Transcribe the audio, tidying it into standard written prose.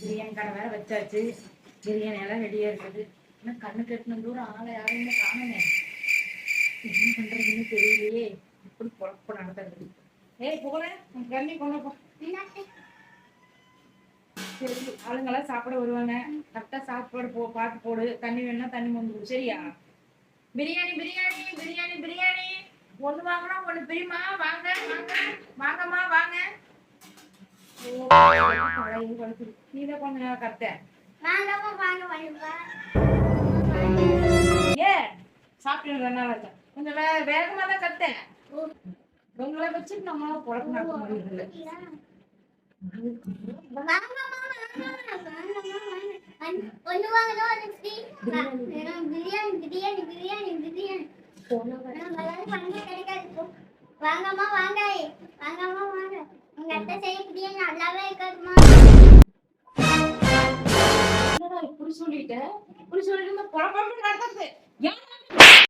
பிரியாணி கடை வேற வச்சாச்சு. பிரியாணி எல்லாம் ரெடியா இருக்குது. இன்னும் கண்ணு கட்டின தூரம் ஆளை யாரையுமே காணமே. என்ன பண்றதுன்னு தெரியலையே. இப்படி குழப்பம் நடத்துறது. ஏய் போல கண்ணி கொண்டு போ. சரி ஆளுங்கெல்லாம் சாப்பிட வருவாங்க. கரெக்டா சாப்பாடு பார்த்து போடு. தண்ணி வேணா தண்ணி வந்து சரியா? பிரியாணி பிரியாணி பிரியாணி பிரியாணி ஒண்ணு வாங்கினா ஒண்ணு பிரியுமா? வாங்க வாங்க வாங்கம்மா வாங்க. நீதான் கொஞ்ச நேரம் கத்த ஏ சாப்பிட்டு கொஞ்சம் வேகமா தான் கத்தேன். உங்களை வச்சுட்டு நம்மளால குழப்பம் நடக்க முடியல. வாங்கம்மா வாங்க வாங்கம்மா வாங்க. உங்க அத்தை செய்ய பிரியாணி நல்லாவே இருக்காதுமா. இப்படி சொல்லிட்டு குழப்பம் நடத்துறது.